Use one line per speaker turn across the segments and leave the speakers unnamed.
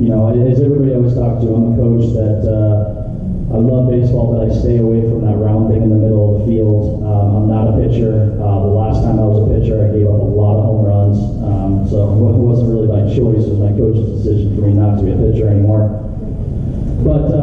You know, as everybody I always talk to, I'm a coach that I love baseball, but I stay away from that round thing in the middle of the field. I'm not a pitcher. The last time I was a pitcher, I gave up a lot of home runs. So it wasn't really my choice. It was my coach's decision for me not to be a pitcher anymore. But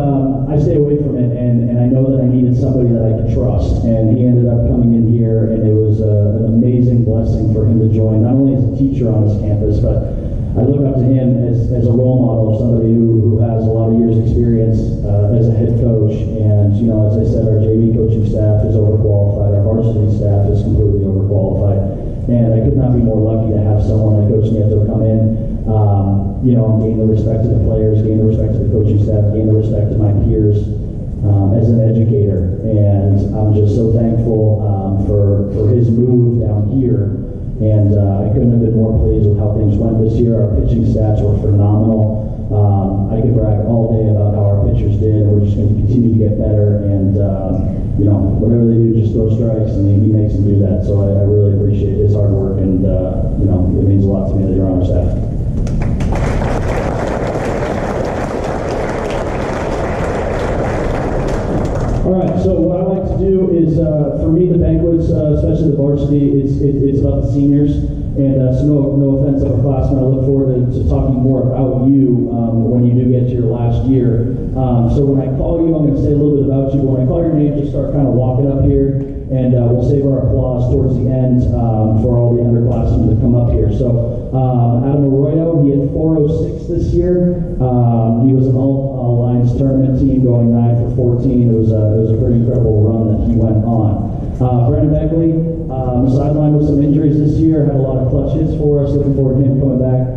I stay away from it, and I know that I needed somebody that I could trust. And he ended up coming in here, and it was an amazing blessing for him to join, not only as a teacher on this campus, but I look up to him as a role model of somebody who has a lot of years experience as a head coach. And, you know, as I said, our JV coaching staff is overqualified. Our varsity staff is completely overqualified. And I could not be more lucky to have someone like Coach Nieto come in, you know, and gain the respect of the players, gain the respect of the coaching staff, gain the respect of my peers as an educator. And I'm just so thankful for his move down here. And I couldn't have been more pleased with how things went this year. Our pitching stats were phenomenal. I could brag all day about how our pitchers did, and we're just going to continue to get better. And, you know, whatever they do, just throw strikes, and he makes them do that. So I really appreciate his hard work, and, you know, it means a lot to me that you're on our staff. All right, so what I like to do is, for me, the banquets, especially the varsity, it's about the seniors. And so no offense to upperclassmen, I look forward to talking more about you when you do get to your last year. So when I call you, I'm going to say a little bit about you. But when I call your name, just start kind of walking up here, and we'll save our applause towards the end for all the underclassmen that come up here. So Adam Arroyo, he had 406 this year. He was an all-lines tournament team going 9 for 14. It was a pretty incredible run that he went on. Brandon Beckley, sidelined with some injuries this year, had a lot of clutch hits for us. Looking forward to him coming back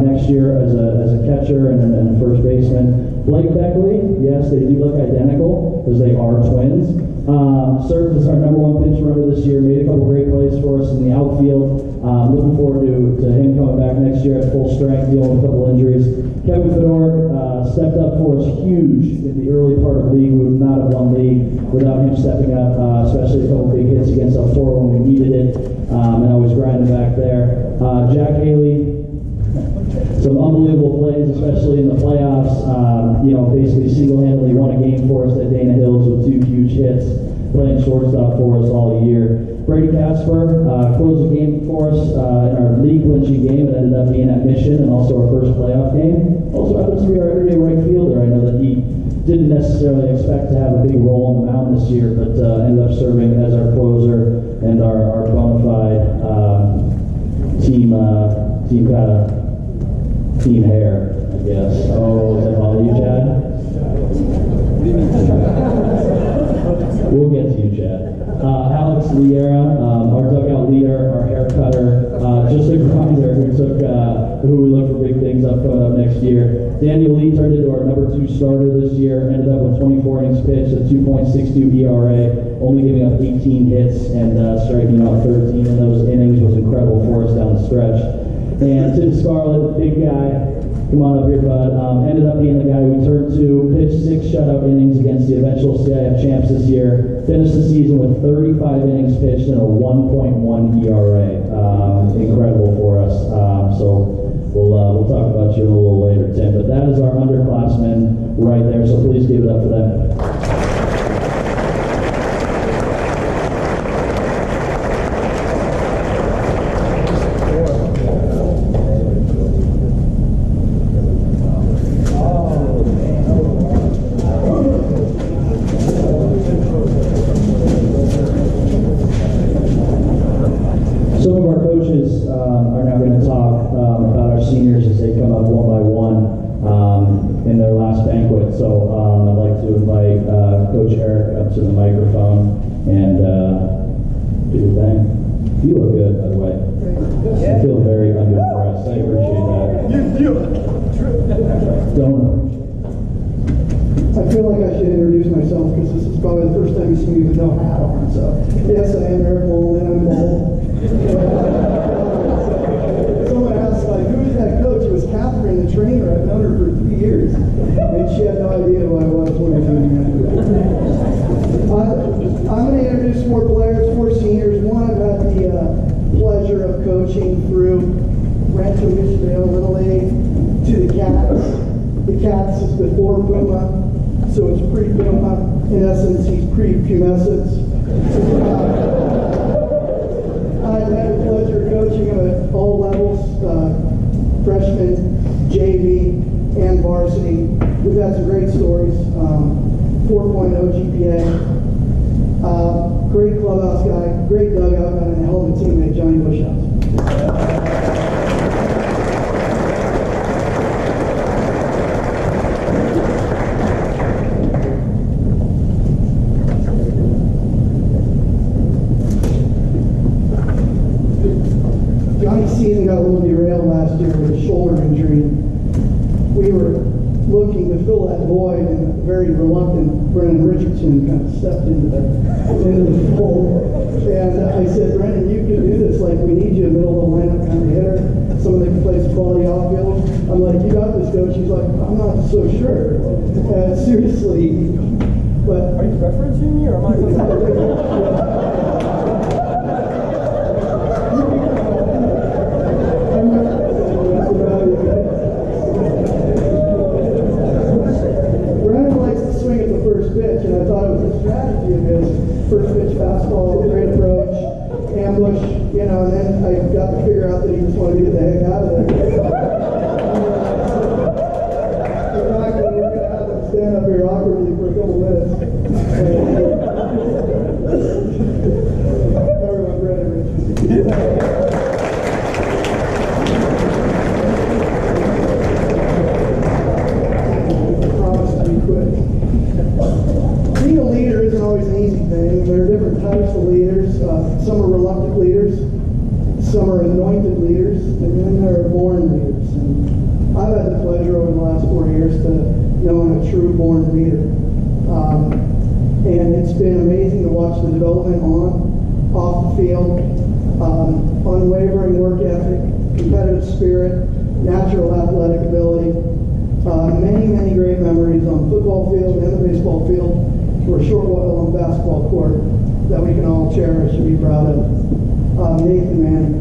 next year as a catcher and a first baseman. Blake Beckley, yes, they do look identical because they are twins. Served as our #1 pinch runner this year, made a couple great plays for us in the outfield. Looking forward to him coming back next year at full strength, dealing with a couple injuries. Kevin Fedor stepped up for us huge in the early part of the league. We would not have won league without him stepping up, especially a couple big hits against El Toro when we needed it, and always grinding back there. Jack Haley, some unbelievable plays, especially in the playoffs. You know, basically single-handedly won a game for us at Dana Hills with 2 huge hits, playing shortstop for us all year. Brady Casper closed the game for us in our league clinching game. It ended up being at Mission and also our first playoff game. Also happens to be our everyday right fielder. I know that he didn't necessarily expect to have a big role on the mound this year, but ended up serving as our closer and our bona fide team hair, I guess. Oh, is that all you, Chad? We'll get to you, Chad. Alex Liera, our dugout leader, our hair cutter, just a grinder who we look for big things up coming up next year. Daniel Lee turned into our #2 starter this year, ended up with 24 innings pitched, a 2.62 ERA, only giving up 18 hits and striking out 13 in those innings was incredible for us down the stretch. And Tim Scarlett, big guy, come on up here, bud. Ended up being the guy we turned to, pitched 6 shutout innings against the eventual CIF champs this year, finished the season with 35 innings pitched and a 1.1 ERA. Incredible for us. So we'll talk about you a little later, Tim. But that is our underclassmen right there, so please give it up for them. Are now going to talk about our seniors as they come up one by one in their last banquet. So I'd like to invite Coach Eric up to the microphone and do the thing. You look good, by the way. I feel very underimpressed. I appreciate that. Don't.
I feel like I should introduce myself because this is probably the first time you see me with no hat on. So yes, I am Eric Mullen, and I'm bald. Someone asked, like, who is that coach? It was Catherine, the trainer. I've known her for 3 years, and she had no idea who I was when I was doing that. I'm going to introduce 4 players, 4 seniors. One I've had the pleasure of coaching through Rancho Mission Little League to the Cats. The Cats is before Puma, so it's pre-Puma. In essence, he's pre-pumescence. I've had the pleasure of coaching him at all levels, freshman, JV, and varsity. We've had some great stories. 4.0 GPA. Great clubhouse guy, great dugout guy, and a hell of a teammate, Johnny Bushhouse. Johnny's season got a little derailed last year with a shoulder injury. We were looking to fill that void, and a very reluctant Brennan Richardson kind of stepped into the fold. And I said, Brennan, you can do this. Like, we need you a middle of the lineup kind of hitter, someone that can play some quality outfield. I'm like, you got this, coach. He's like, I'm not so sure. Seriously. But
are you referencing me, or am I?
And I thought it was a strategy of his. First pitch fastball, great approach, ambush, you know, and then I got to figure out that he just wanted to get the heck out of there. We're going to have him stand up here awkwardly for a couple minutes. Everyone, Brennan Richardson. Being a leader isn't always an easy thing. There are different types of leaders. Some are reluctant leaders, some are anointed leaders, and then there are born leaders. And I've had the pleasure over the last 4 years to know a true born leader. And it's been amazing to watch the development on, off the field, unwavering work ethic, competitive spirit, natural athletic ability. Many, many great memories on the football field and the baseball field, or short while on the basketball court, that we can all cherish and be proud of. Nathan Manning.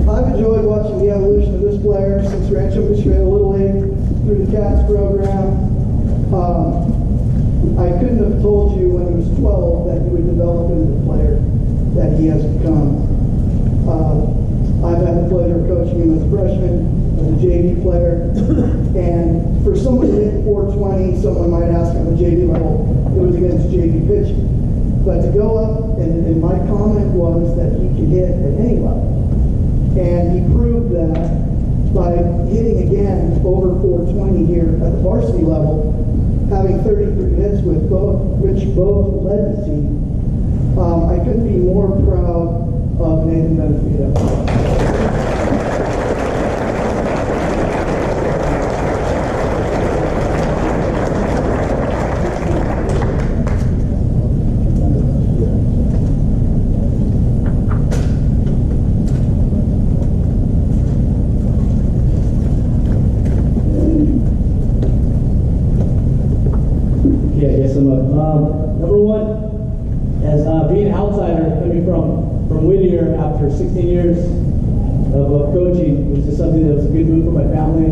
I've enjoyed watching the evolution of this player since Rancho Michigan Little League through the Cats program. I couldn't have told you when he was 12 that he would develop into the player that he has become. I've had the pleasure of coaching him as a freshman, as a JV player, and for someone to hit 420, someone might ask on the JV level, it was against JV pitching. But to go up, and my comment was that he could hit at any level. And he proved that by hitting again over 420 here at the varsity level, having 33 hits with which both led the team. I couldn't be more proud of Nathan Benefito.
Number one, as being an outsider coming from Whittier after 16 years of coaching, it was just something that was a good move for my family.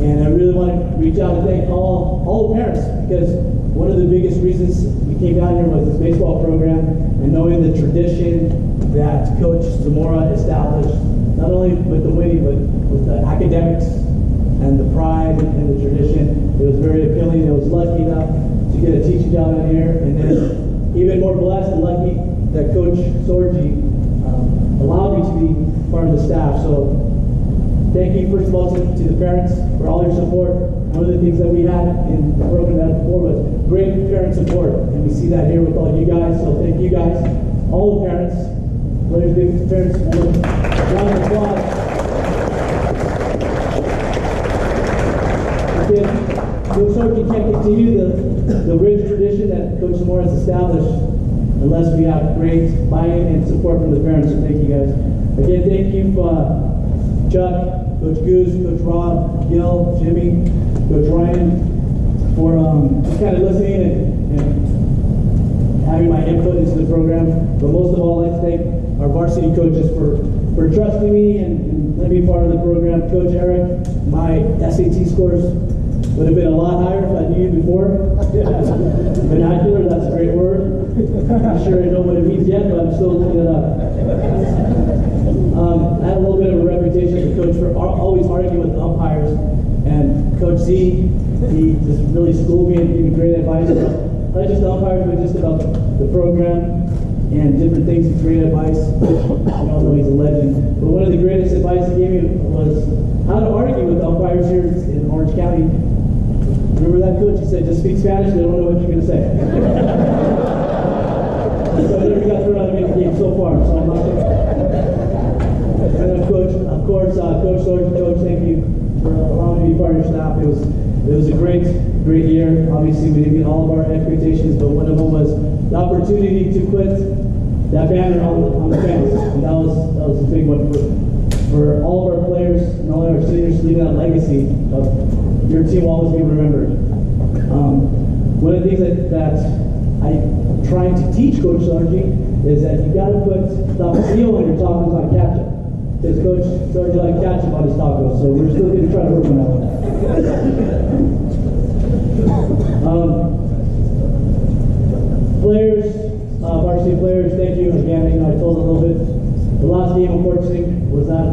And I really want to reach out and thank all the parents, because one of the biggest reasons we came down here was this baseball program, and knowing the tradition that Coach Zamora established, not only with the winning, but with the academics and the pride and the tradition. It was very appealing. I was lucky enough to get a teaching job out here, and then even more blessed and lucky that Coach Sorgi allowed me to be part of the staff. So thank you first of all to the parents for all your support. One of the things that we had in the program that before was great parent support, and we see that here with all you guys. So thank you guys, all the parents, players, big parents, round of applause. Coach Sorgi can't continue the rich tradition that Coach Zamora has established unless we have great buy-in and support from the parents. So thank you guys. Again, thank you, Chuck, Coach Goose, Coach Rob, Gil, Jimmy, Coach Ryan,
for just kind of listening and having my input into the program. But most of all, I'd like to thank our varsity coaches for trusting me and letting me be part of the program. Coach Eric, my SAT scores would have been a lot higher if I knew you before. Vernacular, that's a great word. I'm not sure I know what it means yet, but I'm still looking it up. I had a little bit of a reputation as a coach for always arguing with the umpires. And Coach Z, he just really schooled me and gave me great advice about not just the umpires, but just about the program and different things, great advice. I don't know, he's a legend. But one of the greatest advice he gave me was how to argue with umpires here in Orange County. Remember that, Coach? He said, just speak Spanish, they don't know what you're going to say. So I never got thrown out of any game so far, so I'm not sure. And then, Coach, of course, Coach Sargent, Coach, thank you for allowing me to be part of your staff. It was a great year. Obviously, we didn't meet all of our expectations, but one of them was the opportunity to put that banner on the fence, and that was a big one for all of our players and all of our seniors, leaving that legacy of your team will always be remembered. One of the things that I'm trying to teach Coach Sargent is that you got to put the seal on your tacos on ketchup. Because Coach Sargent likes ketchup on his tacos, so we're still going to try to work on that one. Players, varsity players, thank you again. I told a little bit. The last game, unfortunately, was not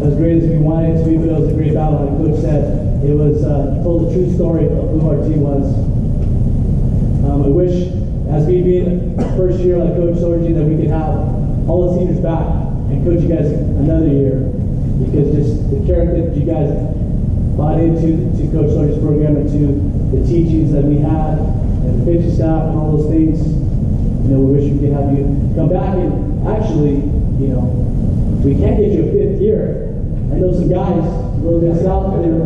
as great as we wanted it to be, but it was a great battle. Like Coach said, it was told the true story of who our team was. I wish, as me being first year like Coach Sargent, that we could have all the seniors back and coach you guys another year, because just the character that you guys bought into Coach Sargent's program and to the teachings that we had and the pitching staff and all those things. We wish we could have you come back and actually, we can't get you a 5th year. I know some guys a little bit south there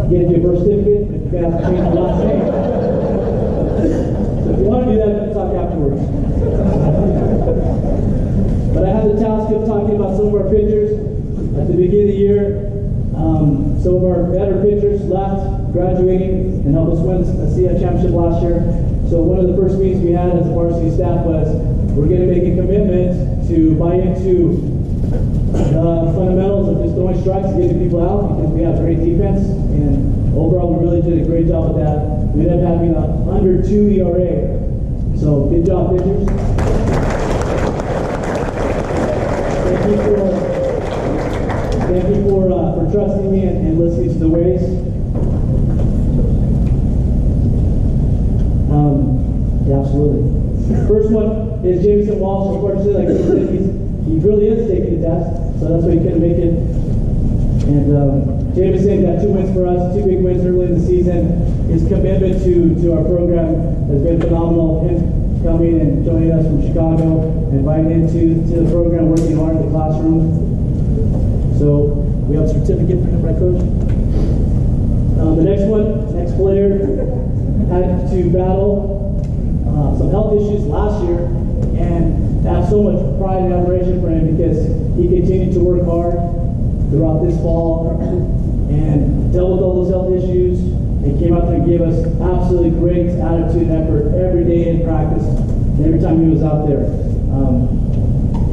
get you a birth certificate, but you guys have to change the last name. So if you want to do that, let's talk afterwards. But I had the task of talking about some of our pitchers. At the beginning of the year, some of our better pitchers left, graduating, and helped us win a CF championship last year. So one of the first meetings we had as a varsity staff was we're going to make a commitment to buy into the fundamentals of just throwing strikes and getting people out, because we have great defense, and overall we really did a great job with that. We ended up having an under 2 ERA. So good job, pitchers. Thank you for trusting me and listening to the ways. Yeah, absolutely. First one is Jameson Walsh. Unfortunately, like he said, he really is taking the test, so that's why he couldn't make it. And Jameson got 2 wins for us, 2 big wins early in the season. His commitment to our program has been phenomenal. Him coming and joining us from Chicago, inviting into the program, working hard in the classroom. So we have a certificate for him, right, Coach? The next player had to battle some health issues last year, and I have so much pride and admiration for him because he continued to work hard throughout this fall and dealt with all those health issues and came out there and gave us absolutely great attitude and effort every day in practice and every time he was out there.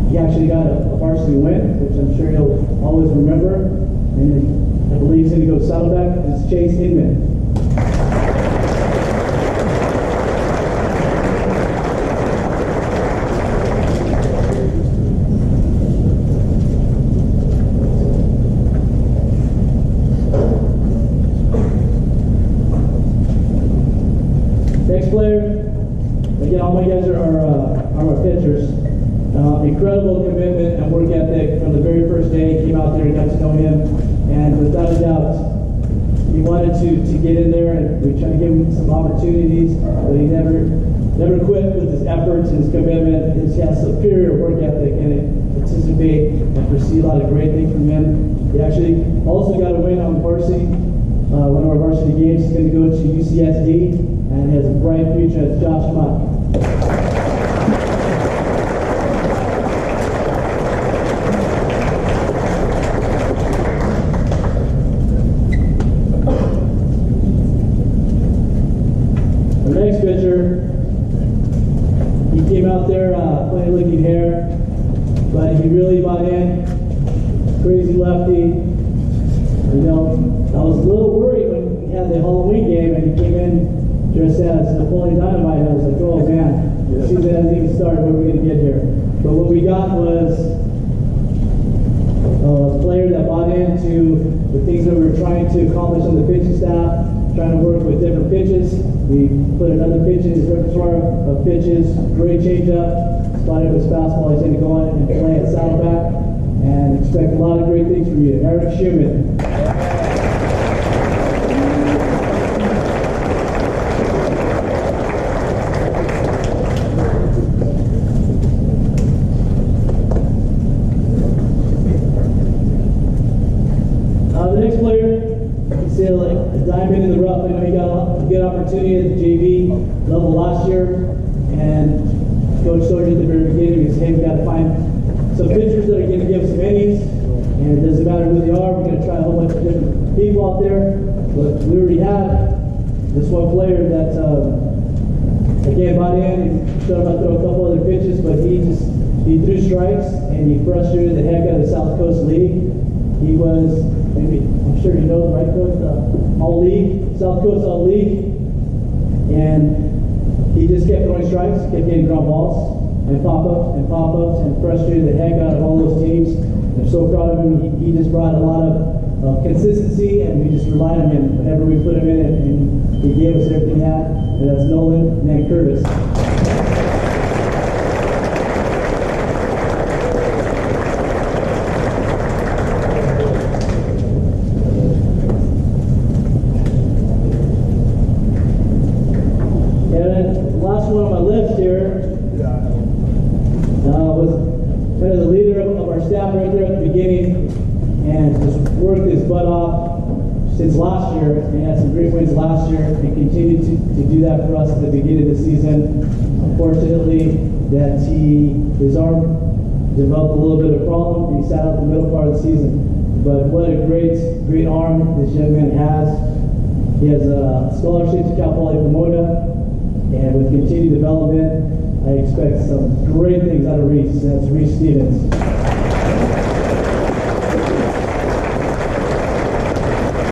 He actually got a varsity win, which I'm sure he'll always remember, and I believe he's going to go to Saddleback. It's Chase Inman. Next player, again, all my guys are my pitchers. Incredible commitment and work ethic from the very first day. He came out there and got to know him, and without a doubt, he wanted to get in there, and we tried to give him some opportunities, but he never quit with his efforts and his commitment. He has superior work ethic, and I anticipate and foresee a lot of great things from him. He actually also got a win on varsity, one of our varsity games. He's going to go to UCSD, and he has a bright future as Josh Muck. Our next pitcher, he came out there playing looking hair, but he really bought in. Crazy lefty. You know, I was a little worried when we had the Halloween game and he came in dressed as Napoleon Dynamite. I was like, oh man, the season hasn't even started. What are we going to get here? But what we got was a player that bought into the things that we were trying to accomplish on the pitching staff, trying to work with different pitches. We put another pitch in his repertoire of pitches, great changeup, spotted with his fastball. He's going to go on and play at Saddleback and expect a lot of great things from you. Eric Schumann. The next player, you see like a diamond in the rough. I know he got a good opportunity at the JV level last year, and Coach told you at the very beginning, he said, hey, we got to find some pitchers that are going to give some innings, and it doesn't matter who they are. We're going to try a whole bunch of different people out there, but we already had this one player that again bought in and showed him how to throw a couple other pitches, but he threw strikes and he frustrated the heck out of the South Coast League. He was, maybe, I'm sure you know, right, Coach? All League, South Coast All League. And he just kept throwing strikes, kept getting ground balls and pop-ups and frustrated the heck out of all those teams. I'm so proud of him. He just brought a lot of consistency, and we just relied on him whenever we put him in it, and he gave us everything he had. And that's Nolan Curtis. One on my list here was kind of the leader of our staff right there at the beginning, and just worked his butt off since last year, and had some great wins last year, and continued to do that for us at the beginning of the season. Unfortunately, that his arm developed a little bit of a problem, and he sat out the middle part of the season. But what a great arm this young man has. He has a scholarship to Cal Poly Pomona. And with continued development, I expect some great things out of Reese. That's Reese Stevens.